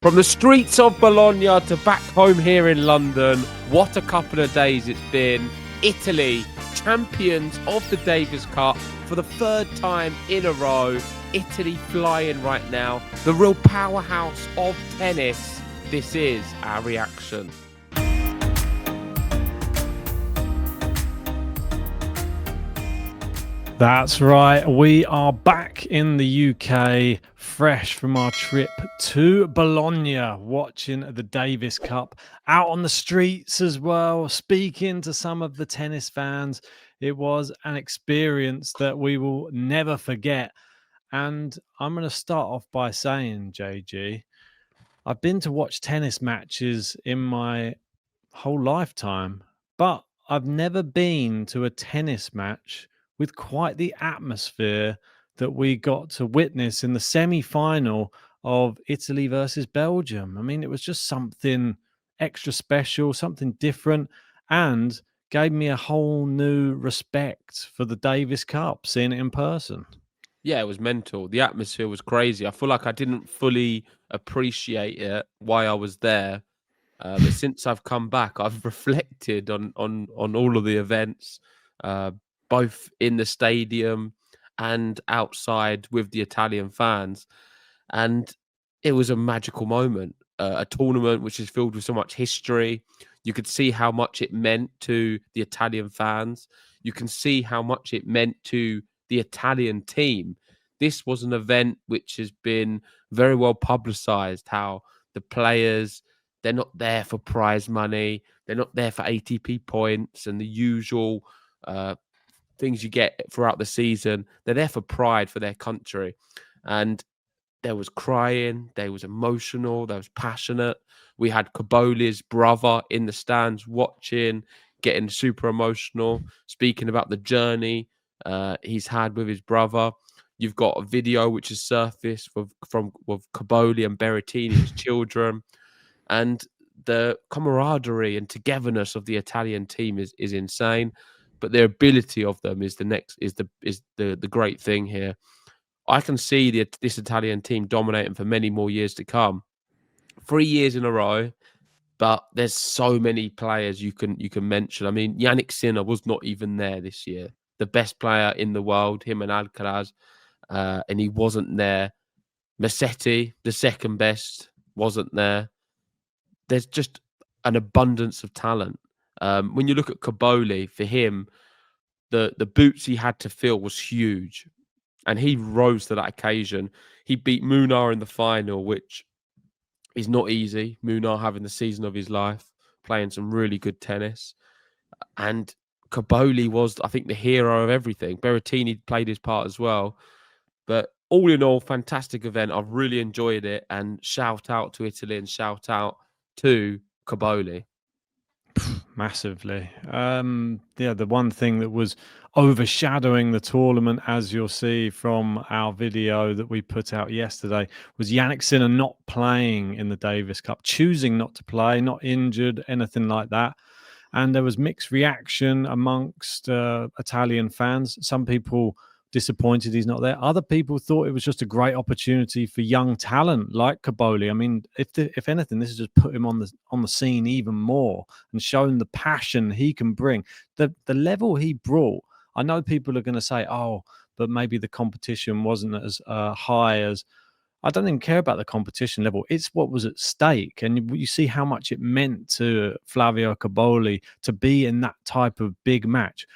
From the streets of Bologna to back home here in London, what a couple of days it's been. Italy, champions of the Davis Cup for the third time in a row. Italy flying right now, the real powerhouse of tennis. This is our reaction. That's right. We are back in the UK, fresh from our trip to Bologna, watching the Davis Cup, out on the streets as well, speaking to some of the tennis fans. It was an experience that we will never forget. And I'm going to start off by saying, JG, I've been to watch tennis matches in my whole lifetime, but I've never been to a tennis match with quite the atmosphere that we got to witness in the semi-final of Italy versus Belgium. I mean, it was just something extra special, something different, and gave me a whole new respect for the Davis Cup, seeing it in person. Yeah, it was mental. The atmosphere was crazy. I feel like I didn't fully appreciate it while I was there. But since I've come back, I've reflected on all of the events, both in the stadium and outside with the Italian fans, and it was a magical moment. A tournament which is filled with so much history. You could see how much it meant to the Italian fans. You can see how much it meant to the Italian team. This was an event which has been very well publicized. How the players, they're not there for prize money. They're not there for ATP points and the usual things you get throughout the season. They're there for pride for their country. And there was crying, there was emotional, there was passionate. We had Cobolli's brother in the stands watching, getting super emotional, speaking about the journey he's had with his brother. You've got a video which has surfaced with Cobolli and Berrettini's children. And the camaraderie and togetherness of the Italian team is insane, but their ability of them is the great thing here. I can see this Italian team dominating for many more years to come. 3 years in a row, but there's so many players you can mention. I mean, Yannick Sinner was not even there this year. The best player in the world, him and Alcaraz, and he wasn't there. Massetti, the second best, wasn't there. There's just an abundance of talent. When you look at Cobolli, for him, the boots he had to fill was huge. And he rose to that occasion. He beat Munar in the final, which is not easy. Munar having the season of his life, playing some really good tennis. And Cobolli was, I think, the hero of everything. Berrettini played his part as well. But all in all, fantastic event. I've really enjoyed it. And shout out to Italy and shout out to Cobolli. Massively. The one thing that was overshadowing the tournament, as you'll see from our video that we put out yesterday, was Yannick Sinner not playing in the Davis Cup, choosing not to play, not injured, anything like that. And there was mixed reaction amongst Italian fans. Some people disappointed he's not there. Other people thought it was just a great opportunity for young talent like Cobolli. I mean, if anything, this has just put him on the scene even more and shown the passion he can bring. The level he brought. I know people are going to say, "Oh, but maybe the competition wasn't as high as." I don't even care about the competition level. It's what was at stake. And you see how much it meant to Flavio Cobolli to be in that type of big match.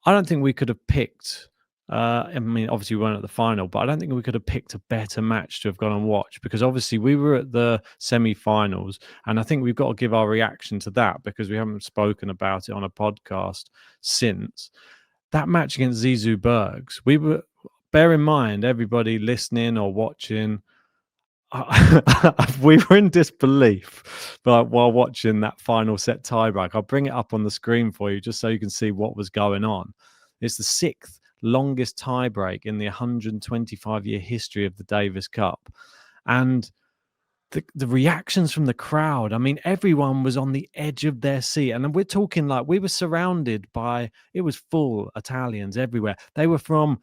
I don't think we could have picked. I mean, obviously we weren't at the final, but I don't think we could have picked a better match to have gone and watched, because obviously we were at the semi-finals, and I think we've got to give our reaction to that because we haven't spoken about it on a podcast since. That match against Zizou Bergs, bear in mind, everybody listening or watching, we were in disbelief while watching that final set tiebreak. I'll bring it up on the screen for you just so you can see what was going on. It's the sixth longest tiebreak in the 125-year history of the Davis Cup. And the reactions from the crowd, I mean, everyone was on the edge of their seat. And we're talking like we were surrounded by, it was full Italians everywhere. They were from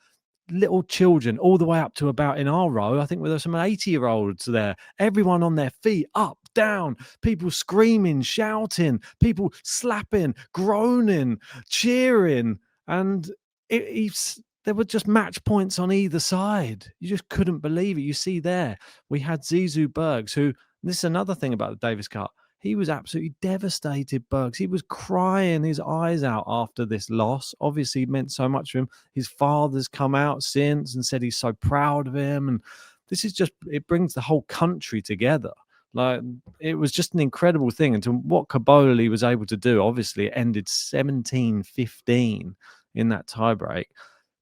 little children all the way up to about, in our row, I think there were some 80-year-olds there, everyone on their feet, up, down, people screaming, shouting, people slapping, groaning, cheering. And there were just match points on either side. You just couldn't believe it. You see there, we had Zizou Bergs, who, this is another thing about the Davis Cup. He was absolutely devastated, Bergs. He was crying his eyes out after this loss. Obviously, it meant so much to him. His father's come out since and said he's so proud of him. And this is just, it brings the whole country together. Like, it was just an incredible thing. And to what Cobolli was able to do, obviously, it ended 17-15 in that tiebreak.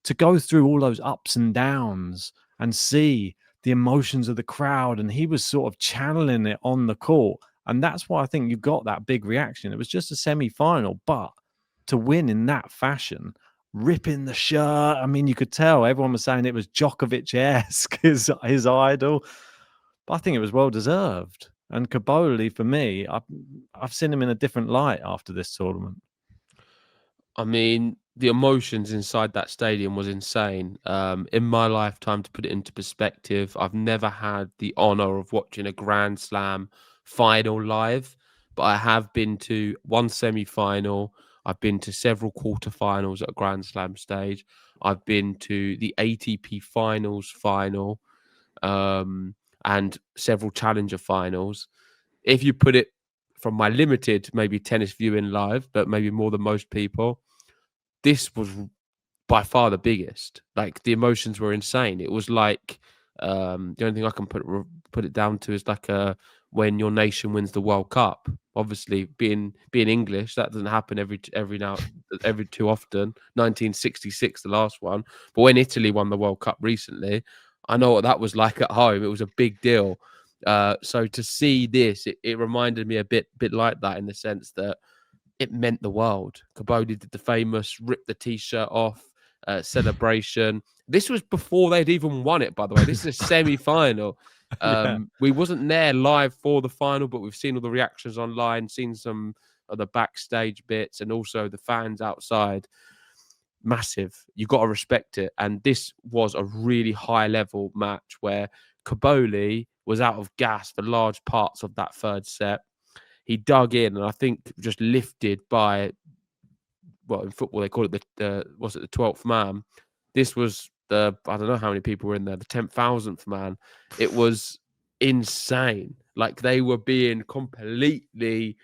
To go through all those ups and downs and see the emotions of the crowd, and he was sort of channeling it on the court. And that's why I think you got that big reaction. It was just a semi-final, but to win in that fashion, ripping the shirt, I mean, you could tell everyone was saying it was Djokovic-esque, his idol. But I think it was well deserved. And Cobolli, for me, I've seen him in a different light after this tournament. I mean, the emotions inside that stadium was insane. In my lifetime, to put it into perspective, I've never had the honor of watching a Grand Slam final live, but I have been to one semi-final. I've been to several quarterfinals at a Grand Slam stage. I've been to the ATP Finals final, and several Challenger finals. If you put it from my limited, maybe tennis viewing live, but maybe more than most people, this was by far the biggest. Like, the emotions were insane. It was like, the only thing I can put it down to is like when your nation wins the World Cup. Obviously, being English, that doesn't happen every too often. 1966, the last one. But when Italy won the World Cup recently, I know what that was like at home. It was a big deal. So to see this, it reminded me a bit like that, in the sense that it meant the world. Cobolli did the famous rip the t-shirt off celebration. This was before they'd even won it, by the way. This is a semi-final. Yeah. We wasn't there live for the final, but we've seen all the reactions online, seen some of the backstage bits, and also the fans outside. Massive. You got to respect it. And this was a really high-level match where Cobolli was out of gas for large parts of that third set. He dug in, and I think just lifted by, well, in football they call it the 12th man. This was I don't know how many people were in there, the 10,000th man. It was insane. Like, they were being completely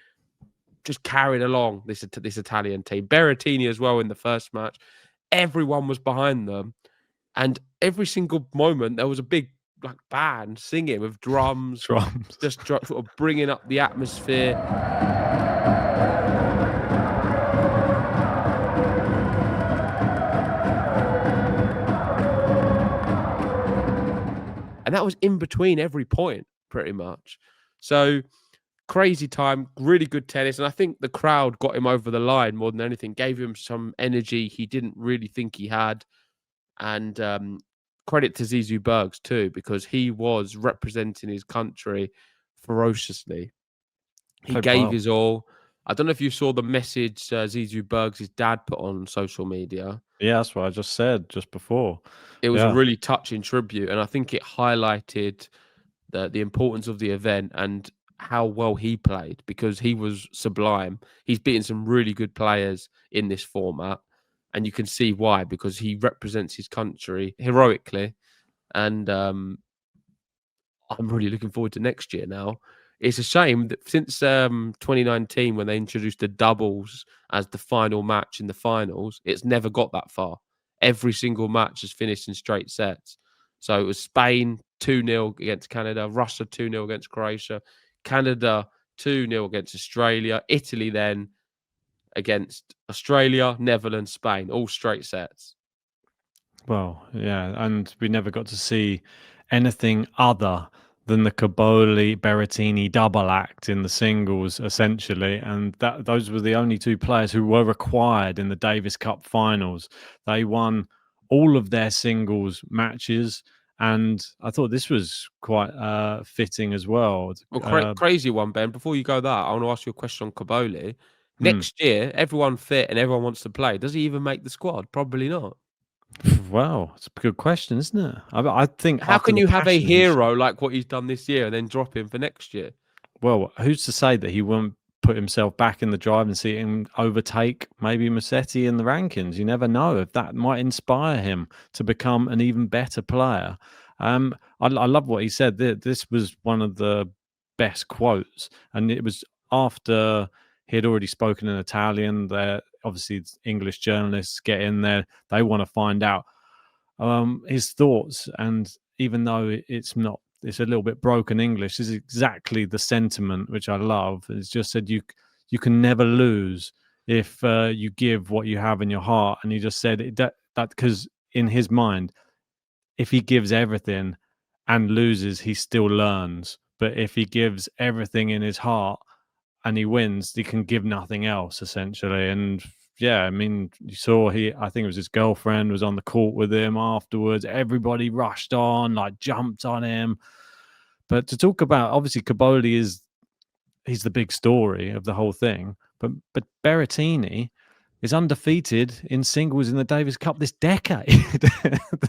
just carried along, this Italian team. Berrettini as well in the first match. Everyone was behind them, and every single moment there was a big band singing with drums, just sort of bringing up the atmosphere. And that was in between every point, pretty much. So, crazy time, really good tennis. And I think the crowd got him over the line more than anything, gave him some energy he didn't really think he had. And credit to Zizou Bergs too, because he was representing his country ferociously. He gave his all. I don't know if you saw the message Zizou Bergs, his dad, put on social media. Yeah, that's what I just said just before. It was a really touching tribute, and I think it highlighted the importance of the event and how well he played, because he was sublime. He's beaten some really good players in this format, and you can see why, because he represents his country heroically. And I'm really looking forward to next year now. It's a shame that since 2019, when they introduced the doubles as the final match in the finals, it's never got that far. Every single match has finished in straight sets. So it was Spain 2-0 against Canada, Russia 2-0 against Croatia, Canada 2-0 against Australia, Italy then against Australia, Netherlands, Spain, all straight sets. Well, yeah, and we never got to see anything other than the Cobolli Berrettini double act in the singles, essentially, and those were the only two players who were required in the Davis Cup finals. They won all of their singles matches, and I thought this was quite fitting as well. Well, crazy one, Ben. Before you go that, I want to ask you a question on Cobolli. Next year, everyone fit and everyone wants to play. Does he even make the squad? Probably not. Well, it's a good question, isn't it? I think How after can the you have a passion he hero like what he's done this year and then drop him for next year? well, who's to say that he won't put himself back in the driving seat and overtake maybe Musetti in the rankings? You never know if that might inspire him to become an even better player. I love what he said. This was one of the best quotes, and it was after he had already spoken in Italian. There, obviously, English journalists get in there; they want to find out his thoughts. And even though it's not, it's a little bit broken English, this is exactly the sentiment which I love. It's just said you can never lose if you give what you have in your heart. And he just said that because in his mind, if he gives everything and loses, he still learns. But if he gives everything in his heart and he wins, he can give nothing else essentially. And yeah, I mean, you saw I think it was his girlfriend was on the court with him afterwards. Everybody rushed on, like jumped on him. But to talk about, obviously, Cobolli he's the big story of the whole thing. But Berrettini is undefeated in singles in the Davis Cup this decade,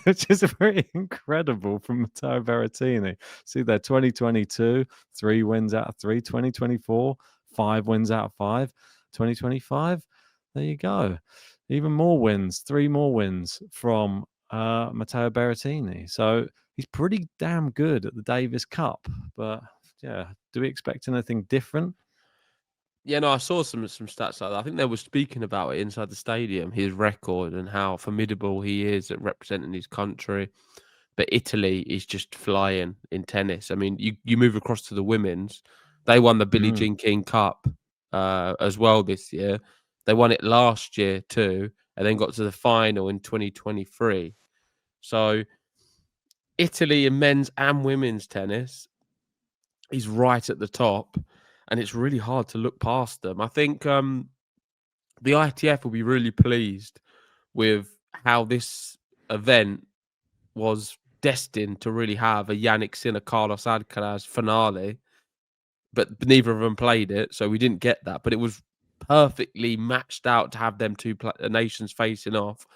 which is very incredible from Matteo Berrettini. See there, 2022, 3 wins out of 3, 2024, 5 wins out of 5, 2025. There you go. Even more wins, 3 more wins from Matteo Berrettini. So he's pretty damn good at the Davis Cup. But yeah, do we expect anything different? Yeah, no, I saw some stats like that. I think they were speaking about it inside the stadium, his record and how formidable he is at representing his country. But Italy is just flying in tennis. I mean, you move across to the women's, they won the Billie Mm. Jean King Cup as well this year. They won it last year too, and then got to the final in 2023. So Italy in men's and women's tennis is right at the top, and it's really hard to look past them. I think the ITF will be really pleased with how this event was destined to really have a Yannick Sinner Carlos Alcaraz finale, but neither of them played it, so we didn't get that. But it was perfectly matched out to have them two nations facing off.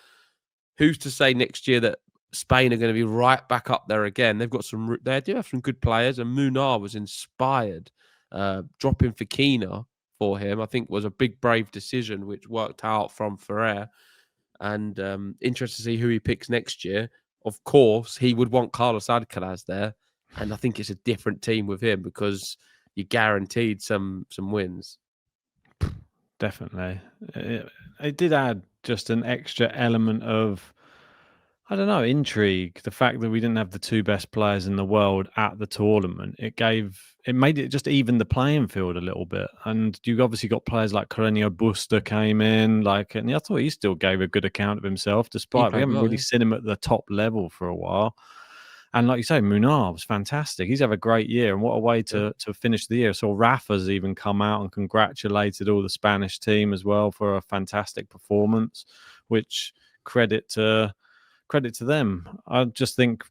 Who's to say next year that Spain are going to be right back up there again? They've got some. They do have some good players, and Munar was inspired. Dropping Fakina for him, I think, was a big brave decision, which worked out from Ferrer. And interested to see who he picks next year. Of course, he would want Carlos Alcaraz there, and I think it's a different team with him because you're guaranteed some wins. Definitely. It did add just an extra element of, I don't know, intrigue. The fact that we didn't have the 2 best players in the world at the tournament, it made it just even the playing field a little bit. And you obviously got players like Carreño Busta came in, like, and I thought he still gave a good account of himself, He despite we played haven't well, really yeah. seen him at the top level for a while. And like you say, Munar was fantastic. He's had a great year, and what a way Yeah. to finish the year. So Rafa's even come out and congratulated all the Spanish team as well for a fantastic performance, which credit to them. I just think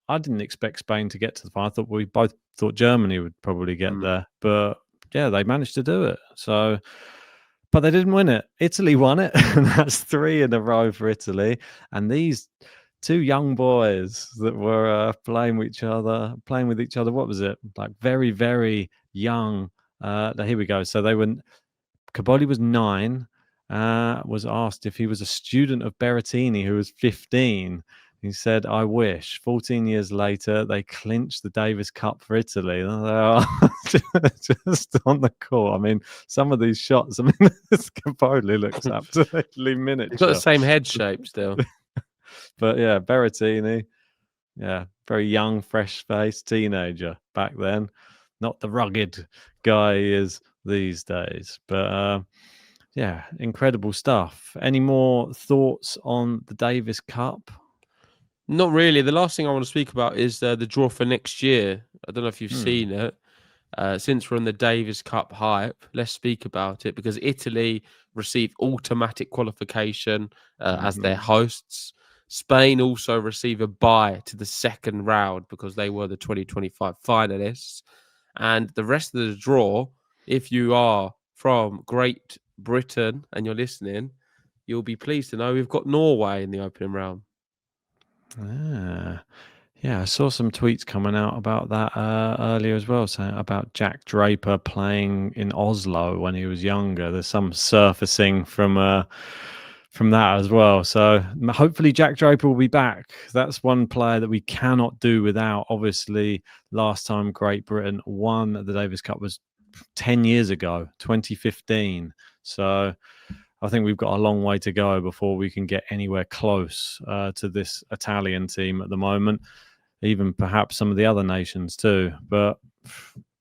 I didn't expect Spain to get to the final. I thought we both thought Germany would probably get Mm. there, but yeah, they managed to do it. So, but they didn't win it. Italy won it, and that's 3 in a row for Italy. And these 2 young boys that were playing with each other. What was it? Like very, very young. Here we go. So Cobolli was 9, was asked if he was a student of Berrettini, who was 15. He said, I wish. 14 years later, they clinched the Davis Cup for Italy. They are just on the court. I mean, some of these shots, I mean, this Cobolli looks absolutely He's got the miniature. same head shape still. But yeah, Berrettini, yeah, very young, fresh faced teenager back then. Not the rugged guy he is these days. But yeah, incredible stuff. Any more thoughts on the Davis Cup? Not really. The last thing I want to speak about is the draw for next year. I don't know if you've Hmm. seen it. Since we're on the Davis Cup hype, let's speak about it because Italy received automatic qualification as their Mhm. hosts. Spain also receive a bye to the second round because they were the 2025 finalists. And the rest of the draw, if you are from Great Britain and you're listening, you'll be pleased to know we've got Norway in the opening round. Ah. Yeah, I saw some tweets coming out about that earlier as well, saying about Jack Draper playing in Oslo when he was younger. There's some surfacing from that as well. So hopefully Jack Draper will be back. That's one player that we cannot do without. Obviously, last time Great Britain won the Davis Cup was 10 years ago, 2015. So I think we've got a long way to go before we can get anywhere close to this Italian team at the moment. Even perhaps some of the other nations too. But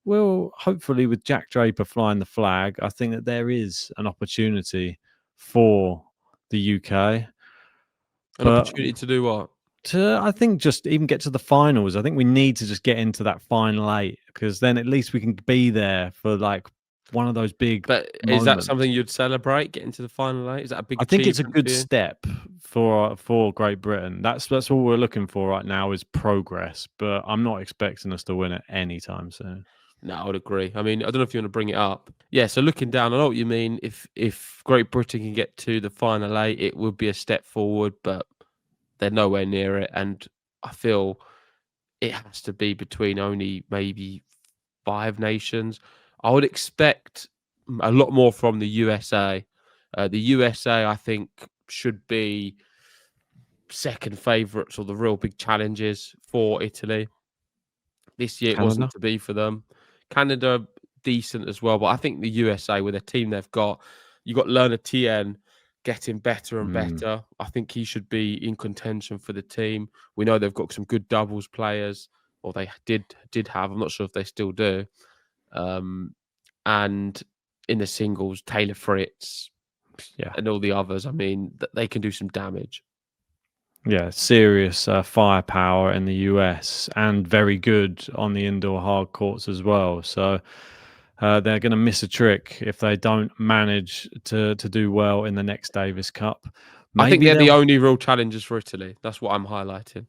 well, hopefully with Jack Draper flying the flag, I think that there is an opportunity for the UK. An But opportunity to do what? I think just even get to the finals. I think we need to just get into that final 8 because then at least we can be there for like one of those big But is that moments. something you'd celebrate, getting to the final 8? Is that a big I think it's a achievement good for you? step for Great Britain. That's all we're looking for right now is progress. But I'm not expecting us to win it anytime soon. No, I would agree. I mean, I don't know if you want to bring it up. Yeah, so looking down, I know what you mean. If Great Britain can get to the final 8, it would be a step forward, but they're nowhere near it. And I feel it has to be between only maybe 5 nations. I would expect a lot more from the USA. The USA, I think, should be second favourites or the real big challenges for Italy. This year it Canada? wasn't to be for them. Canada, decent as well, but I think the USA with the team they've got, you got Lerner Tien getting better and Mm, better. I think he should be in contention for the team. We know they've got some good doubles players, or they did have. I'm not sure if they still do. And in the singles, Taylor Fritz yeah. and all the others. I mean, they can do some damage. Yeah, serious firepower in the US and very good on the indoor hard courts as well. So they're going to miss a trick if they don't manage to do well in the next Davis Cup. I think Maybe they're the they'll only real challengers for Italy. That's what I'm highlighting.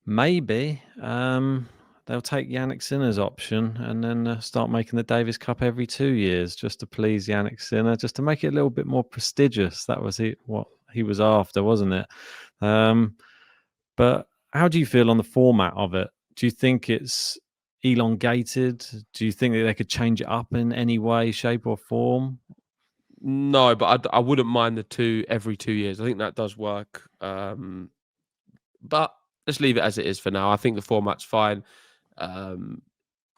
maybe they'll take Yannick Sinner's option and then start making the Davis Cup every 2 years just to please Yannick Sinner, just to make it a little bit more prestigious. That was what he was after, wasn't it? But how do you feel on the format of it? Do you think it's elongated? Do you think that they could change it up in any way, shape, or form? No, but I wouldn't mind the 2 every 2 years. I think that does work. But let's leave it as it is for now. I think the format's fine. Um,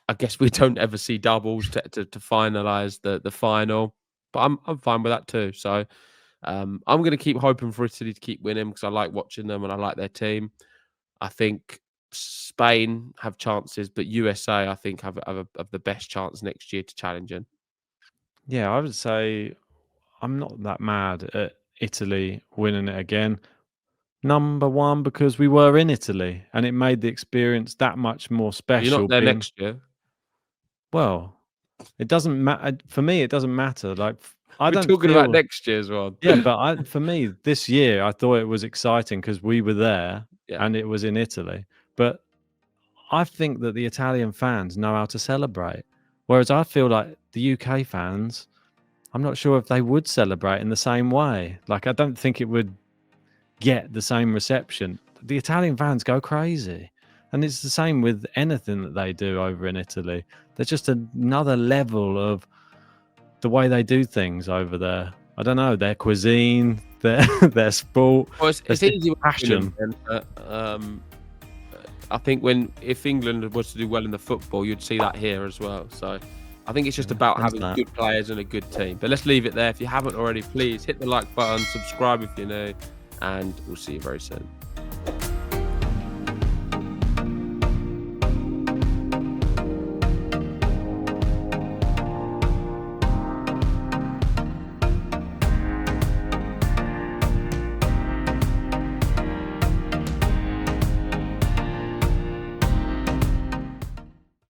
I guess we don't ever see doubles to finalise the final, but I'm fine with that too. So I'm going to keep hoping for Italy to keep winning because I like watching them and I like their team. I think Spain have chances, but USA I think have the best chance next year to challenge in. Yeah, I would say I'm not that mad at Italy winning it again. Number one, because we were in Italy and it made the experience that much more But you're not special. there Being next year. well, it doesn't matter for me. It doesn't matter. Like I We're don't talking about feel. next year's one. Yeah, but for me, this year, I thought it was exciting because we were there Yeah. and it was in Italy. But I think that the Italian fans know how to celebrate. Whereas I feel like the UK fans, I'm not sure if they would celebrate in the same way. Like, I don't think it would get the same reception. The Italian fans go crazy. And it's the same with anything that they do over in Italy. There's just another level of the way they do things over there. I don't know, their cuisine, their sport, Well, there's it's just easy with England, passion. but I think if England was to do well in the football, you'd see that here as well. So I think it's just Yeah, about there's having that. good players and a good team. But let's leave it there. If you haven't already, please hit the like button, subscribe if you're new, and we'll see you very soon.